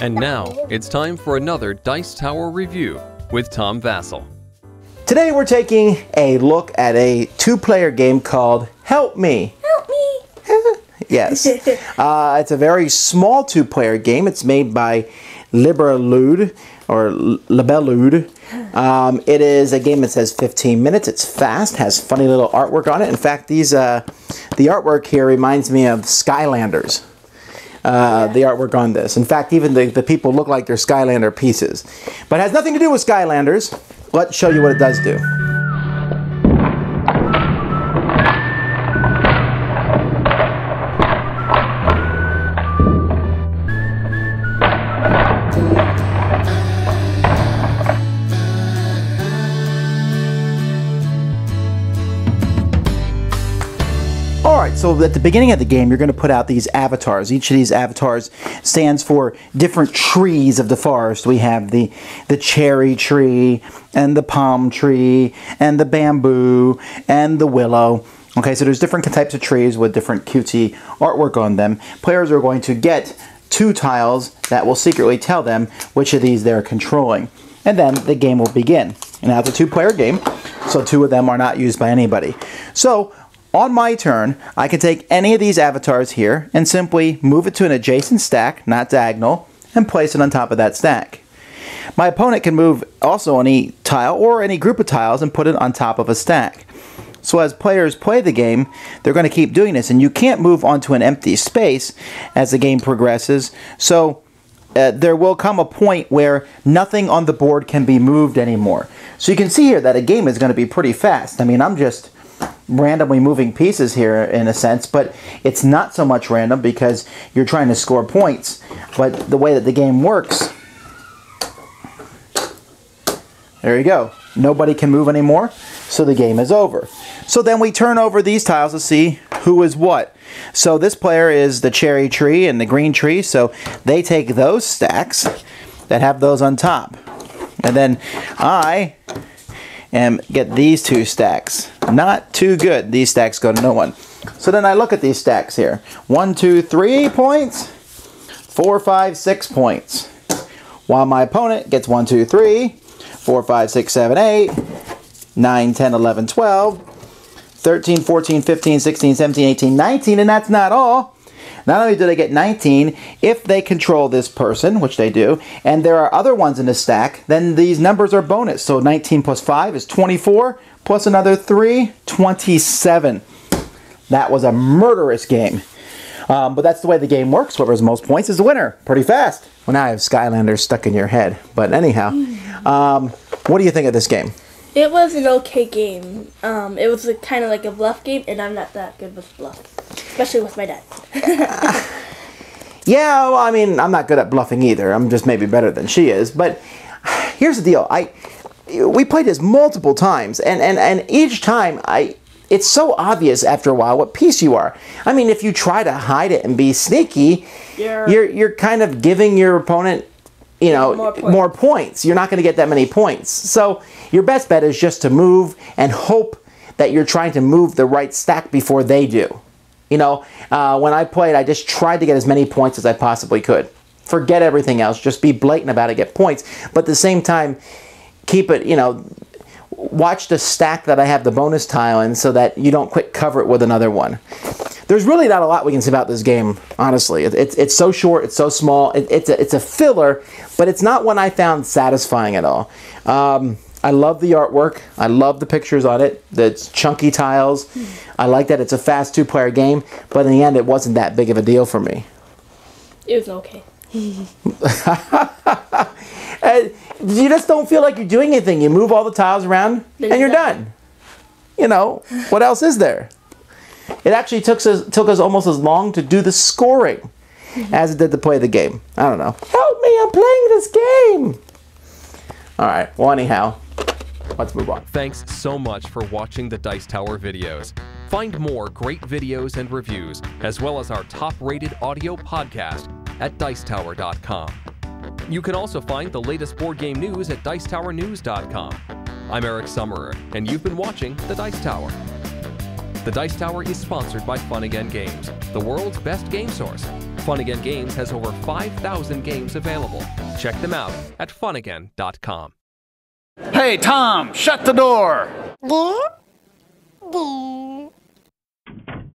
And now, it's time for another Dice Tower review with Tom Vasel. Today we're taking a look at a two-player game called Help Me. Help me! Yes. It's a very small two-player game. It's made by Libellude. It is a game that says 15 minutes. It's fast, has funny little artwork on it. In fact, the artwork here reminds me of Skylanders. The artwork on this. In fact, even the people look like they're Skylander pieces. But it has nothing to do with Skylanders. Let's show you what it does do. Alright, so at the beginning of the game, you're going to put out these avatars. Each of these avatars stands for different trees of the forest. We have the cherry tree, and the palm tree, and the bamboo, and the willow. Okay, so there's different types of trees with different cutesy artwork on them. Players are going to get 2 tiles that will secretly tell them which of these they're controlling. And then the game will begin. And now it's a 2-player game, so 2 of them are not used by anybody. So, on my turn, I can take any of these avatars here and simply move it to an adjacent stack, not diagonal, and place it on top of that stack. My opponent can move also any tile or any group of tiles and put it on top of a stack. So as players play the game, they're going to keep doing this, and you can't move onto an empty space as the game progresses. So there will come a point where nothing on the board can be moved anymore. So you can see here that a game is going to be pretty fast. I mean, I'm just randomly moving pieces here in a sense, but it's not so much random because you're trying to score points. But the way that the game works, there you go. Nobody can move anymore, so the game is over. So then we turn over these tiles to see who is what. So this player is the cherry tree and the green tree, so they take those stacks that have those on top. And then I get these 2 stacks. Not too good. These stacks go to no one. So then I look at these stacks here. 1, 2, 3 points. 4, 5, 6 points. While my opponent gets 1, 2, 3, 4, 5, 6, 7, 8, 9, 10, 11, 12, 13, 14, 15, 16, 17, 18, 19, and that's not all. Not only do they get 19, if they control this person, which they do, and there are other ones in the stack, then these numbers are bonus. So 19 plus 5 is 24, plus another 3, 27. That was a murderous game. But that's the way the game works. Whoever has the most points is the winner. Pretty fast. Well, now I have Skylanders stuck in your head. But anyhow, what do you think of this game? It was an okay game. It was kind of like a bluff game, and I'm not that good with bluff, especially with my dad. Yeah, well, I mean, I'm not good at bluffing either. I'm just maybe better than she is. But here's the deal. We played this multiple times, and each time it's so obvious after a while what piece you are. I mean, if you try to hide it and be sneaky, you're kind of giving your opponent, you know, more points. You're not going to get that many points. So your best bet is just to move and hope that you're trying to move the right stack before they do. You know, when I played, I just tried to get as many points as I possibly could. Forget everything else. Just be blatant about it, get points. But at the same time, keep it, you know, watch the stack that I have the bonus tile in so that you don't quick cover it with another one. There's really not a lot we can say about this game, honestly. It's so short, it's so small, it's a filler, but it's not one I found satisfying at all. I love the artwork, I love the pictures on it, the chunky tiles. I like that it's a fast 2-player game, but in the end it wasn't that big of a deal for me. It was okay. You just don't feel like you're doing anything. You move all the tiles around and you're done. You know, what else is there? It actually took us almost as long to do the scoring as it did to play the game. I don't know. Help me, I'm playing this game. Alright, well anyhow, let's move on. Thanks so much for watching the Dice Tower videos. Find more great videos and reviews, as well as our top-rated audio podcast at Dicetower.com. You can also find the latest board game news at Dicetowernews.com. I'm Eric Summerer, and you've been watching The Dice Tower. The Dice Tower is sponsored by Fun Again Games, the world's best game source. Fun Again Games has over 5,000 games available. Check them out at funagain.com. Hey, Tom, shut the door!